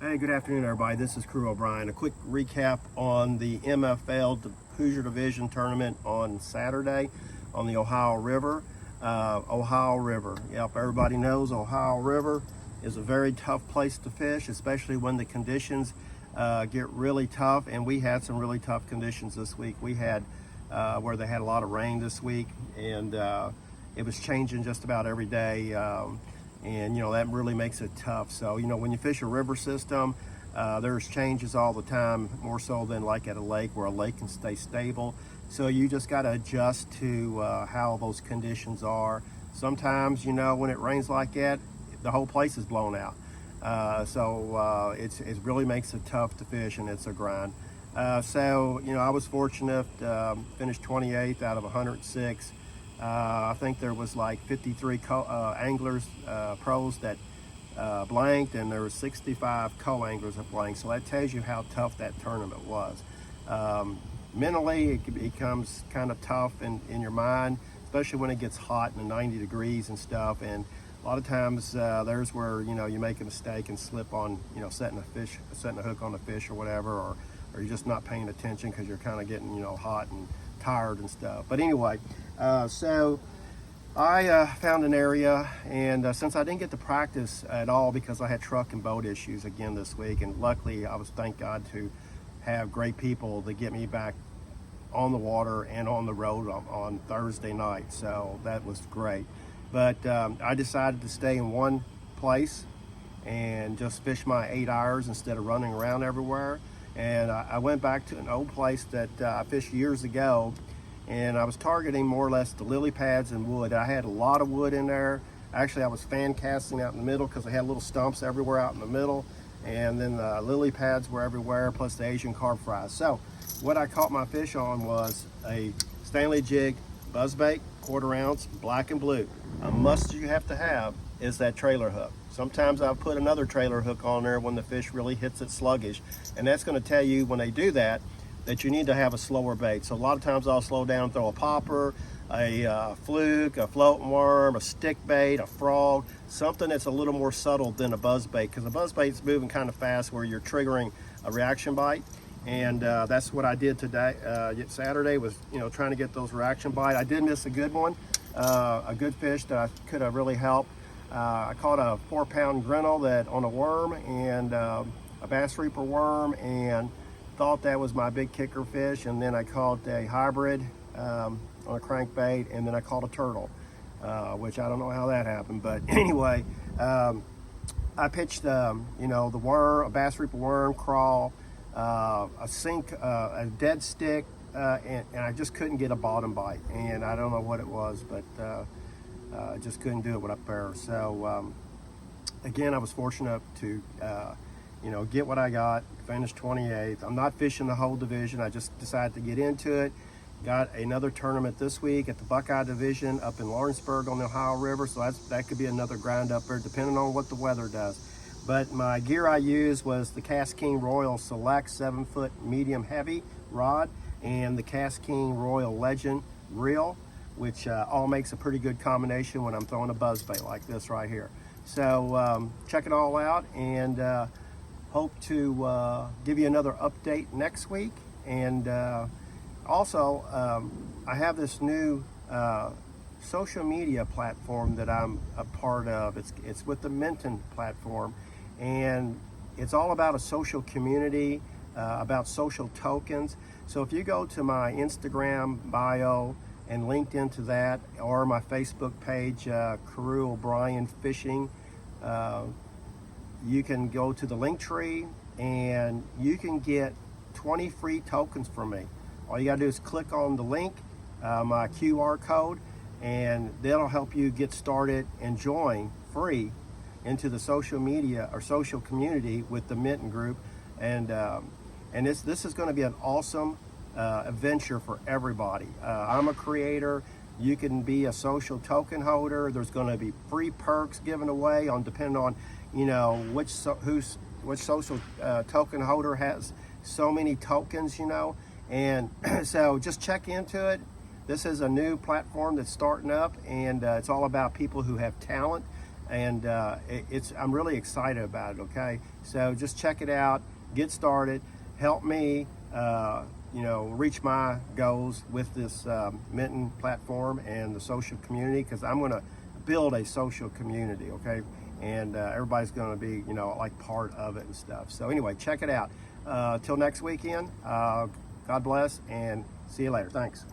Hey, good afternoon, everybody. This is Crew O'Brien. A quick recap on the MFL Hoosier Division tournament on Saturday on the Ohio River. Yep, everybody knows Ohio River is a very tough place to fish, especially when the conditions get really tough. And we had some really tough conditions this week. We had where they had a lot of rain this week, and it was changing just about every day. And that really makes it tough. So when you fish a river system, there's changes all the time, more so than like at a lake, where a lake can stay stable. So you just got to adjust to how those conditions are. Sometimes when it rains like that, the whole place is blown out. It really makes it tough to fish, and it's a grind. I was fortunate, finished 28th out of 106. I think there was like 53 anglers, pros that blanked, and there were 65 co-anglers that blanked. So that tells you how tough that tournament was. Mentally, it becomes kind of tough in your mind, especially when it gets hot and 90 degrees and stuff. And a lot of times there's where you make a mistake and slip on setting a hook on a fish or whatever, or you're just not paying attention because you're kind of getting hot and tired and stuff. But anyway, so I found an area, and since I didn't get to practice at all because I had truck and boat issues again this week, and luckily I was, thank God, to have great people to get me back on the water and on the road on Thursday night. So that was great. But I decided to stay in one place and just fish my 8 hours instead of running around everywhere. And I went back to an old place that I fished years ago, and I was targeting more or less the lily pads and wood. I had a lot of wood in there. Actually, I was fan casting out in the middle because I had little stumps everywhere out in the middle, and then the lily pads were everywhere, plus the Asian carp fries. So what I caught my fish on was a Stanley jig buzzbait, 1/4 ounce, black and blue. A must you have to have is that trailer hook. Sometimes I'll put another trailer hook on there when the fish really hits it sluggish, and that's going to tell you when they do that you need to have a slower bait. So a lot of times I'll slow down, throw a popper, a fluke, a floating worm, a stick bait, a frog, something that's a little more subtle than a buzz bait, because a buzz bait's moving kind of fast where you're triggering a reaction bite. And that's what I did today. Saturday was trying to get those reaction bite. I did miss a good one, a good fish that I could have really helped. I caught a 4-pound grinnell that on a worm, and a bass reaper worm, and thought that was my big kicker fish. And then I caught a hybrid on a crankbait, and then I caught a turtle, which I don't know how that happened. But anyway, I pitched the worm, a bass reaper worm, crawl, a sink, a dead stick, and I just couldn't get a bottom bite. And I don't know what it was, but I just couldn't do it with up there. So again, I was fortunate to get what I got, finished 28th. I'm not fishing the whole division. I just decided to get into it. Got another tournament this week at the Buckeye Division up in Lawrenceburg on the Ohio River. So that could be another grind up there, depending on what the weather does. But my gear I used was the Cast King Royal Select 7-foot medium heavy rod, and the Cast King Royal Legend reel, which all makes a pretty good combination when I'm throwing a buzz bait like this right here. So check it all out, and hope to give you another update next week. And also, I have this new social media platform that I'm a part of. It's with the Minton platform, and it's all about a social community, about social tokens. So if you go to my Instagram bio and linked into that, or my Facebook page, Crew O'Brien Fishing, you can go to the link tree, and you can get 20 free tokens from me. All you gotta do is click on the link, my QR code, and that'll help you get started and join free into the social media or social community with the Minton group. And this is going to be an awesome adventure for everybody. I'm a creator. You can be a social token holder. There's going to be free perks given away on depending on which social token holder has so many tokens. And so just check into it. This is a new platform that's starting up, and it's all about people who have talent and I'm really excited about it. Okay, so just check it out, get started, help me reach my goals with this Minton platform and the social community, because I'm going to build a social community. Okay, and everybody's going to be like part of it and stuff. So anyway, check it out. Till next weekend, God bless, and see you later. Thanks.